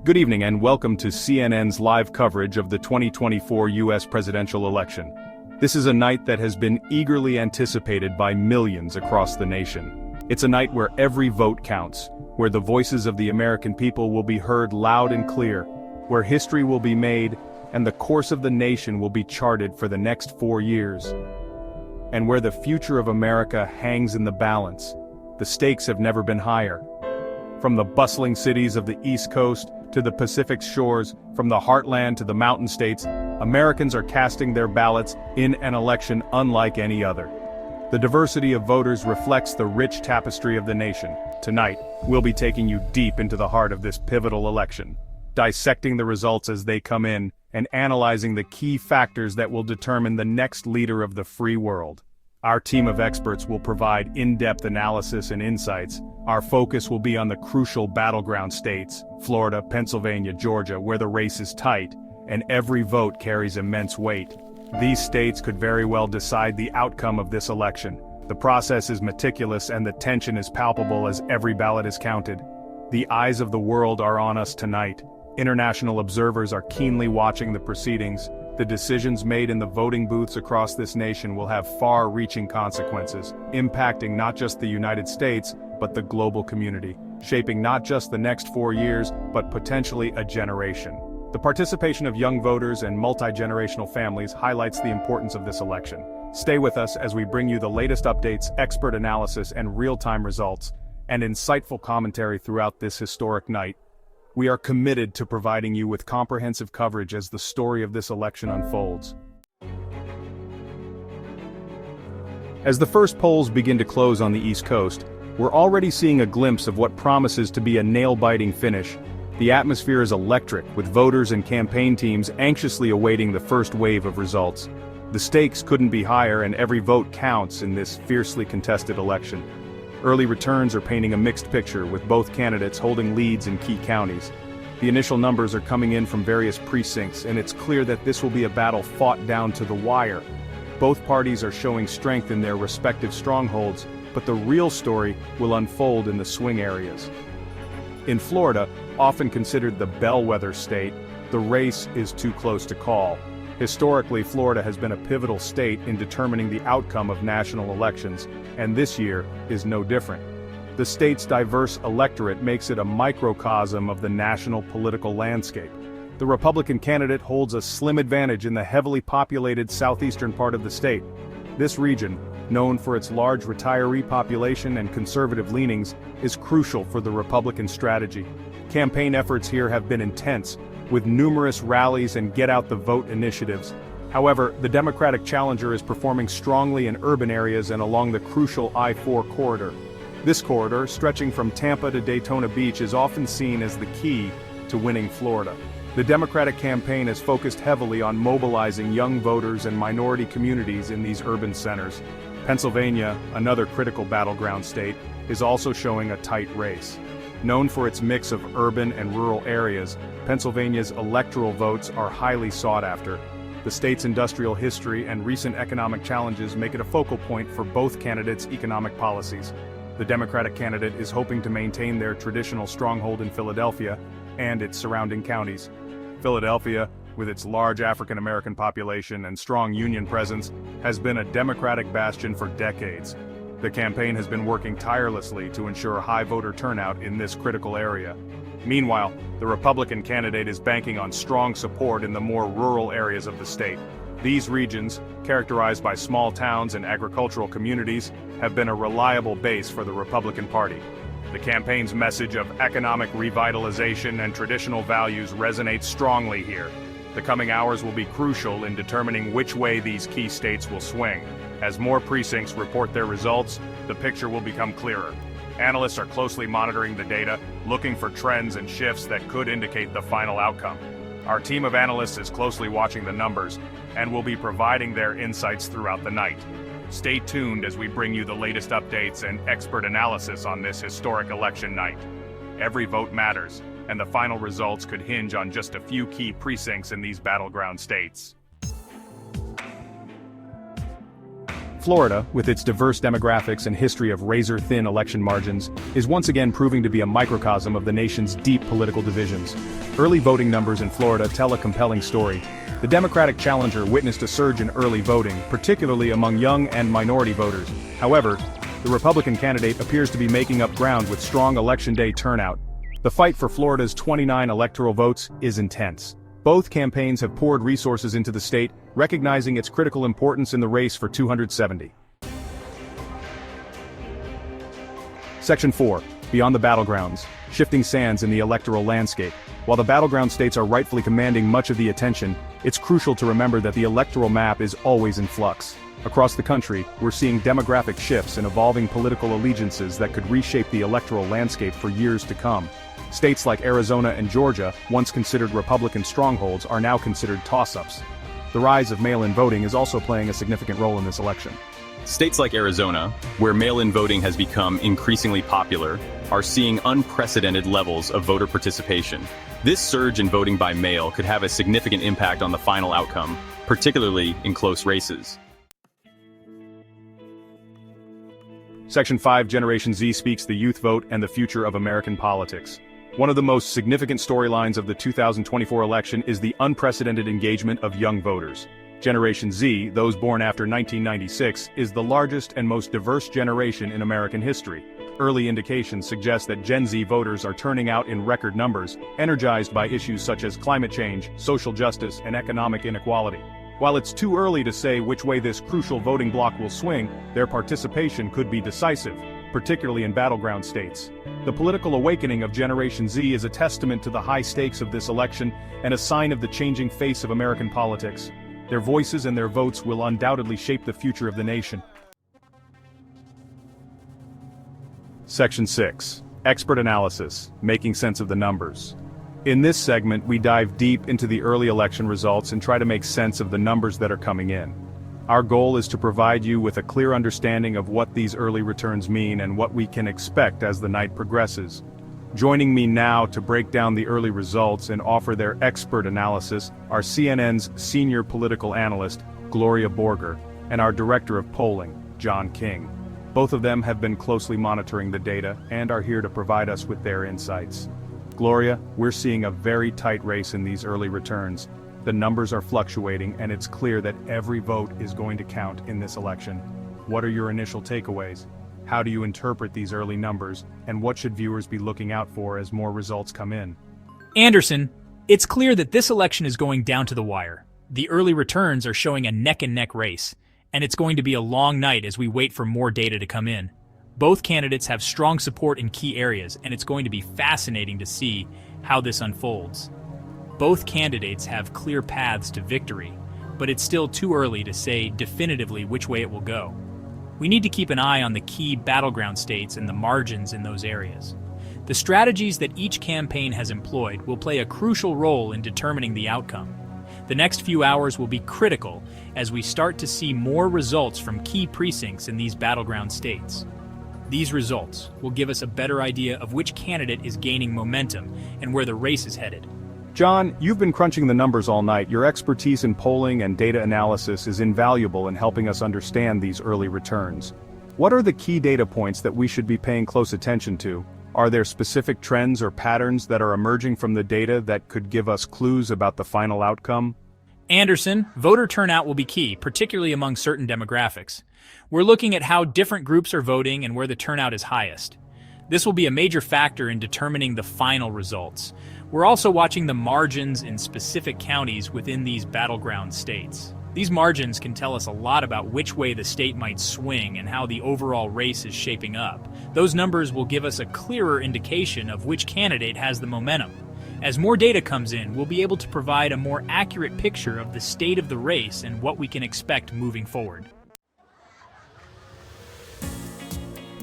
Good evening and welcome to CNN's live coverage of the 2024 U.S. presidential election. This is a night that has been eagerly anticipated by millions across the nation. It's a night where every vote counts, where the voices of the American people will be heard loud and clear, where history will be made, and the course of the nation will be charted for the next 4 years. And where the future of America hangs in the balance, the stakes have never been higher. From the bustling cities of the East Coast to the Pacific shores, from the heartland to the mountain states, Americans are casting their ballots in an election unlike any other. The diversity of voters reflects the rich tapestry of the nation. Tonight, we'll be taking you deep into the heart of this pivotal election, dissecting the results as they come in, and analyzing the key factors that will determine the next leader of the free world. Our team of experts will provide in-depth analysis and insights. Our focus will be on the crucial battleground states, Florida, Pennsylvania, Georgia, where the race is tight, and every vote carries immense weight. These states could very well decide the outcome of this election. The process is meticulous and the tension is palpable as every ballot is counted. The eyes of the world are on us tonight. International observers are keenly watching the proceedings. The decisions made in the voting booths across this nation will have far-reaching consequences, impacting not just the United States, but the global community, shaping not just the next 4 years, but potentially a generation. The participation of young voters and multi-generational families highlights the importance of this election. Stay with us as we bring you the latest updates, expert analysis, and real-time results, and insightful commentary throughout this historic night. We are committed to providing you with comprehensive coverage as the story of this election unfolds. As the first polls begin to close on the East Coast, we're already seeing a glimpse of what promises to be a nail-biting finish. The atmosphere is electric, with voters and campaign teams anxiously awaiting the first wave of results. The stakes couldn't be higher, and every vote counts in this fiercely contested election. Early returns are painting a mixed picture, with both candidates holding leads in key counties. The initial numbers are coming in from various precincts, and it's clear that this will be a battle fought down to the wire. Both parties are showing strength in their respective strongholds, but the real story will unfold in the swing areas. In Florida, often considered the bellwether state, the race is too close to call. Historically, Florida has been a pivotal state in determining the outcome of national elections, and this year is no different. The state's diverse electorate makes it a microcosm of the national political landscape. The Republican candidate holds a slim advantage in the heavily populated southeastern part of the state. This region, known for its large retiree population and conservative leanings, is crucial for the Republican strategy. Campaign efforts here have been intense, with numerous rallies and get-out-the-vote initiatives. However, the Democratic challenger is performing strongly in urban areas and along the crucial I-4 corridor. This corridor, stretching from Tampa to Daytona Beach, is often seen as the key to winning Florida. The Democratic campaign has focused heavily on mobilizing young voters and minority communities in these urban centers. Pennsylvania, another critical battleground state, is also showing a tight race. Known for its mix of urban and rural areas, Pennsylvania's electoral votes are highly sought after. The state's industrial history and recent economic challenges make it a focal point for both candidates' economic policies. The Democratic candidate is hoping to maintain their traditional stronghold in Philadelphia and its surrounding counties. Philadelphia, with its large African American population and strong union presence, has been a Democratic bastion for decades. The campaign has been working tirelessly to ensure high voter turnout in this critical area. Meanwhile, the Republican candidate is banking on strong support in the more rural areas of the state. These regions, characterized by small towns and agricultural communities, have been a reliable base for the Republican Party. The campaign's message of economic revitalization and traditional values resonates strongly here. The coming hours will be crucial in determining which way these key states will swing. As more precincts report their results, the picture will become clearer. Analysts are closely monitoring the data, looking for trends and shifts that could indicate the final outcome. Our team of analysts is closely watching the numbers and will be providing their insights throughout the night. Stay tuned as we bring you the latest updates and expert analysis on this historic election night. Every vote matters, and the final results could hinge on just a few key precincts in these battleground states. Florida, with its diverse demographics and history of razor-thin election margins, is once again proving to be a microcosm of the nation's deep political divisions. Early voting numbers in Florida tell a compelling story. The Democratic challenger witnessed a surge in early voting, particularly among young and minority voters. However, the Republican candidate appears to be making up ground with strong Election Day turnout. The fight for Florida's 29 electoral votes is intense. Both campaigns have poured resources into the state, recognizing its critical importance in the race for 270. Section 4. Beyond the battlegrounds. Shifting sands in the electoral landscape. While the battleground states are rightfully commanding much of the attention, it's crucial to remember that the electoral map is always in flux. Across the country, we're seeing demographic shifts and evolving political allegiances that could reshape the electoral landscape for years to come. States like Arizona and Georgia, once considered Republican strongholds, are now considered toss-ups. The rise of mail-in voting is also playing a significant role in this election. States like Arizona, where mail-in voting has become increasingly popular, are seeing unprecedented levels of voter participation. This surge in voting by mail could have a significant impact on the final outcome, particularly in close races. Section 5. Generation Z speaks the youth vote and the future of American politics. One of the most significant storylines of the 2024 election is the unprecedented engagement of young voters. Generation Z, those born after 1996, is the largest and most diverse generation in American history. Early indications suggest that Gen Z voters are turning out in record numbers, energized by issues such as climate change, social justice, and economic inequality. While it's too early to say which way this crucial voting bloc will swing, their participation could be decisive, particularly in battleground states. The political awakening of Generation Z is a testament to the high stakes of this election and a sign of the changing face of American politics. Their voices and their votes will undoubtedly shape the future of the nation. Section 6. Expert analysis, making sense of the numbers. In this segment, we dive deep into the early election results and try to make sense of the numbers that are coming in. Our goal is to provide you with a clear understanding of what these early returns mean and what we can expect as the night progresses. Joining me now to break down the early results and offer their expert analysis are CNN's senior political analyst, Gloria Borger, and our director of polling, John King. Both of them have been closely monitoring the data and are here to provide us with their insights. Gloria, we're seeing a very tight race in these early returns. The numbers are fluctuating, and it's clear that every vote is going to count in this election. What are your initial takeaways? How do you interpret these early numbers, and what should viewers be looking out for as more results come in? Anderson, it's clear that this election is going down to the wire. The early returns are showing a neck-and-neck race, and it's going to be a long night as we wait for more data to come in. Both candidates have strong support in key areas, and it's going to be fascinating to see how this unfolds. Both candidates have clear paths to victory, but it's still too early to say definitively which way it will go. We need to keep an eye on the key battleground states and the margins in those areas. The strategies that each campaign has employed will play a crucial role in determining the outcome. The next few hours will be critical as we start to see more results from key precincts in these battleground states. These results will give us a better idea of which candidate is gaining momentum and where the race is headed. John, you've been crunching the numbers all night. Your expertise in polling and data analysis is invaluable in helping us understand these early returns. What are the key data points that we should be paying close attention to? Are there specific trends or patterns that are emerging from the data that could give us clues about the final outcome? Anderson, voter turnout will be key, particularly among certain demographics. We're looking at how different groups are voting and where the turnout is highest. This will be a major factor in determining the final results. We're also watching the margins in specific counties within these battleground states. These margins can tell us a lot about which way the state might swing and how the overall race is shaping up. Those numbers will give us a clearer indication of which candidate has the momentum. As more data comes in, we'll be able to provide a more accurate picture of the state of the race and what we can expect moving forward.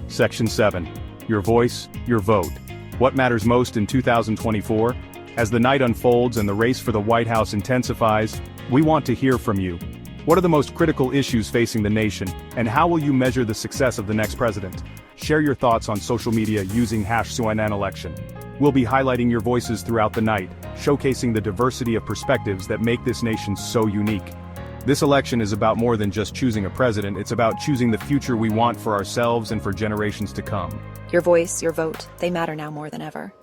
Section 7. Your voice, your vote. What matters most in 2024? As the night unfolds and the race for the White House intensifies, we want to hear from you. What are the most critical issues facing the nation, and how will you measure the success of the next president? Share your thoughts on social media using #CNNElection. We'll be highlighting your voices throughout the night, showcasing the diversity of perspectives that make this nation so unique. This election is about more than just choosing a president, it's about choosing the future we want for ourselves and for generations to come. Your voice, your vote, they matter now more than ever.